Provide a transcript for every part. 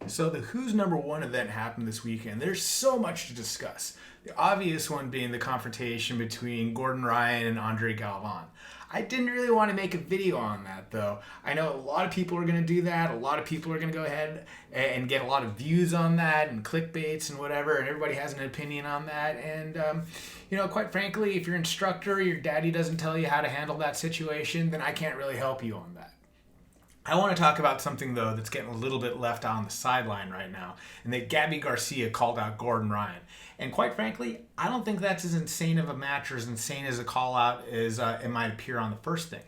So the Who's Number One event happened this weekend. There's so much to discuss. The obvious one being the confrontation between Gordan Ryan and Andre Galvan. I didn't really want to make a video on that though. I know a lot of people are going to do that. A lot of people are going to go ahead and get a lot of views on that and clickbaits and whatever, and everybody has an opinion on that. And, quite frankly, if your instructor, your daddy doesn't tell you how to handle that situation, then I can't really help you on that. I want to talk about something, though, that's getting a little bit left on the sideline right now, and that Gabi Garcia called out Gordan Ryan. And quite frankly, I don't think that's as insane of a match or as insane as a call-out as it might appear on the first thing.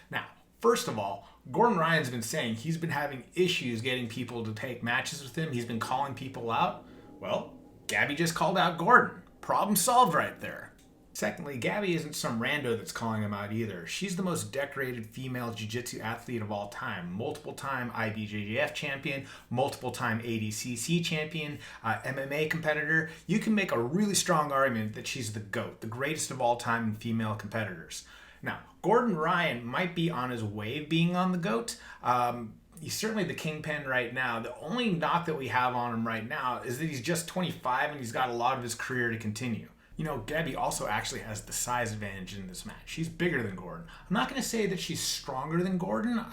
Now, first of all, Gordan Ryan's been saying he's been having issues getting people to take matches with him. He's been calling people out. Well, Gabi just called out Gordan. Problem solved right there. Secondly, Gabi isn't some rando that's calling him out either. She's the most decorated female jiu-jitsu athlete of all time. Multiple-time IBJJF champion, multiple-time ADCC champion, MMA competitor. You can make a really strong argument that she's the GOAT, the greatest of all time in female competitors. Now, Gordan Ryan might be on his way of being on the GOAT. He's certainly the kingpin right now. The only knock that we have on him right now is that he's just 25 and he's got a lot of his career to continue. Gabi also actually has the size advantage in this match. She's bigger than Gordan. I'm not going to say that she's stronger than Gordan,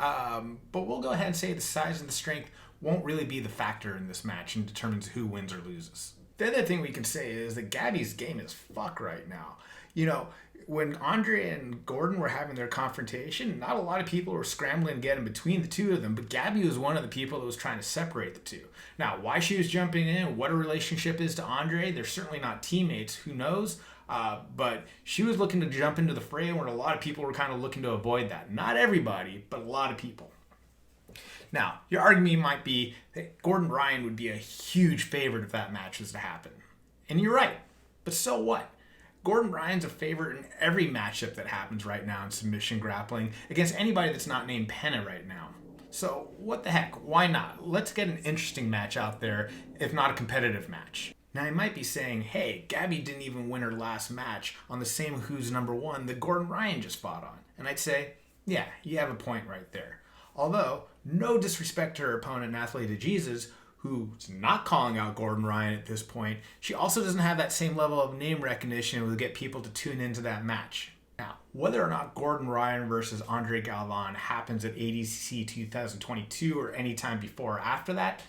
but we'll go ahead and say the size and the strength won't really be the factor in this match and determines who wins or loses. The other thing we can say is that Gabi's game is fuck right now. When Andre and Gordan were having their confrontation, not a lot of people were scrambling to get in between the two of them, but Gabi was one of the people that was trying to separate the two. Now, why she was jumping in, what her relationship is to Andre, they're certainly not teammates, who knows? But she was looking to jump into the fray where a lot of people were kind of looking to avoid that. Not everybody, but a lot of people. Now, your argument might be that Gordan Ryan would be a huge favorite if that match was to happen. And you're right, but so what? Gordan Ryan's a favorite in every matchup that happens right now in submission grappling against anybody that's not named Penna right now. So what the heck, why not? Let's get an interesting match out there, if not a competitive match. Now you might be saying, hey, Gabi didn't even win her last match on the same Who's Number One that Gordan Ryan just fought on. And I'd say, yeah, you have a point right there. Although, no disrespect to her opponent, Athleta Jesus, who's not calling out Gordan Ryan at this point, she also doesn't have that same level of name recognition to get people to tune into that match. Now, whether or not Gordan Ryan versus Andre Galvan happens at ADCC 2022 or any time before or after that,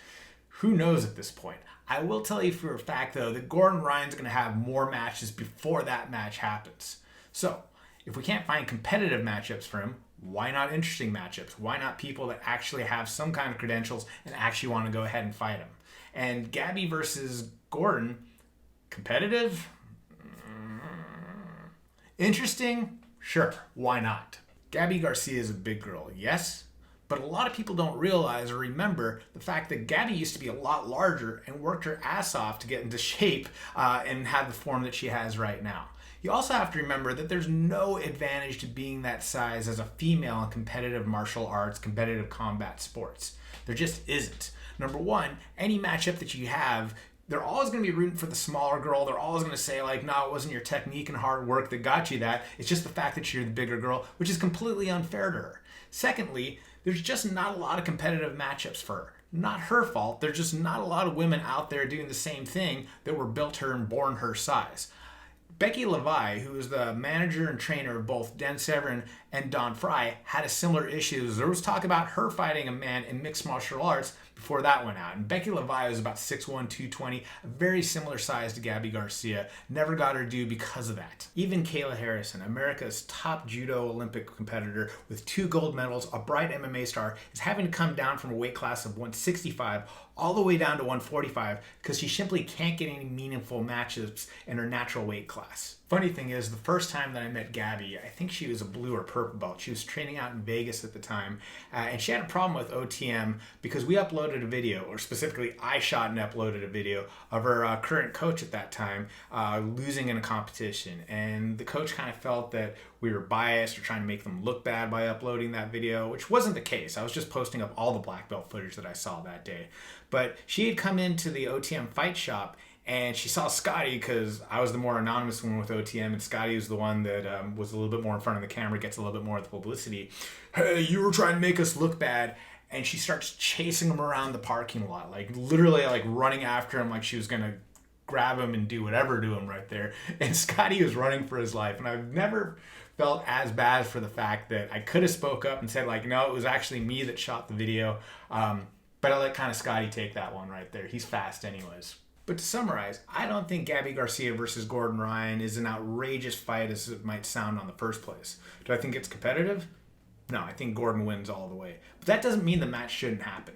who knows at this point. I will tell you for a fact, though, that Gordan Ryan's going to have more matches before that match happens. So, if we can't find competitive matchups for him, why not interesting matchups? Why not people that actually have some kind of credentials and actually want to go ahead and fight him? And Gabi versus Gordan, competitive? Interesting? Sure, why not? Gabi Garcia is a big girl, yes, but a lot of people don't realize or remember the fact that Gabi used to be a lot larger and worked her ass off to get into shape and have the form that she has right now. You also have to remember that there's no advantage to being that size as a female in competitive martial arts, competitive combat sports. There just isn't. Number one, any matchup that you have, they're always going to be rooting for the smaller girl. They're always going to say, like, no, it wasn't your technique and hard work that got you that. It's just the fact that you're the bigger girl, which is completely unfair to her. Secondly, there's just not a lot of competitive matchups for her. Not her fault. There's just not a lot of women out there doing the same thing that were built her and born her size. Becky Levi, who is the manager and trainer of both Dan Severn and Don Fry, had a similar issue. There was talk about her fighting a man in mixed martial arts before that went out. And Becky Levi was about 6'1", 220, a very similar size to Gabi Garcia. Never got her due because of that. Even Kayla Harrison, America's top judo Olympic competitor with 2 gold medals, a bright MMA star, is having to come down from a weight class of 165 all the way down to 145 because she simply can't get any meaningful matchups in her natural weight class. Funny thing is, the first time that I met Gabi, I think she was a blue or purple belt. She was training out in Vegas at the time, and she had a problem with OTM because we uploaded a video, or specifically I shot and uploaded a video of her current coach at that time losing in a competition. And the coach kind of felt that we were biased or trying to make them look bad by uploading that video, which wasn't the case. I was just posting up all the black belt footage that I saw that day. But she had come into the OTM fight shop and she saw Scotty because I was the more anonymous one with OTM and Scotty was the one that was a little bit more in front of the camera, gets a little bit more of the publicity. Hey, you were trying to make us look bad. and she starts chasing him around the parking lot, like literally like running after him like she was gonna grab him and do whatever to him right there. And Scotty was running for his life, and I've never felt as bad for the fact that I could have spoke up and said like, no, it was actually me that shot the video. But I let kind of Scotty take that one right there. He's fast anyways. But to summarize, I don't think Gabi Garcia versus Gordan Ryan is an outrageous fight as it might sound on the first place. Do I think it's competitive? No, I think Gordan wins all the way. But that doesn't mean the match shouldn't happen.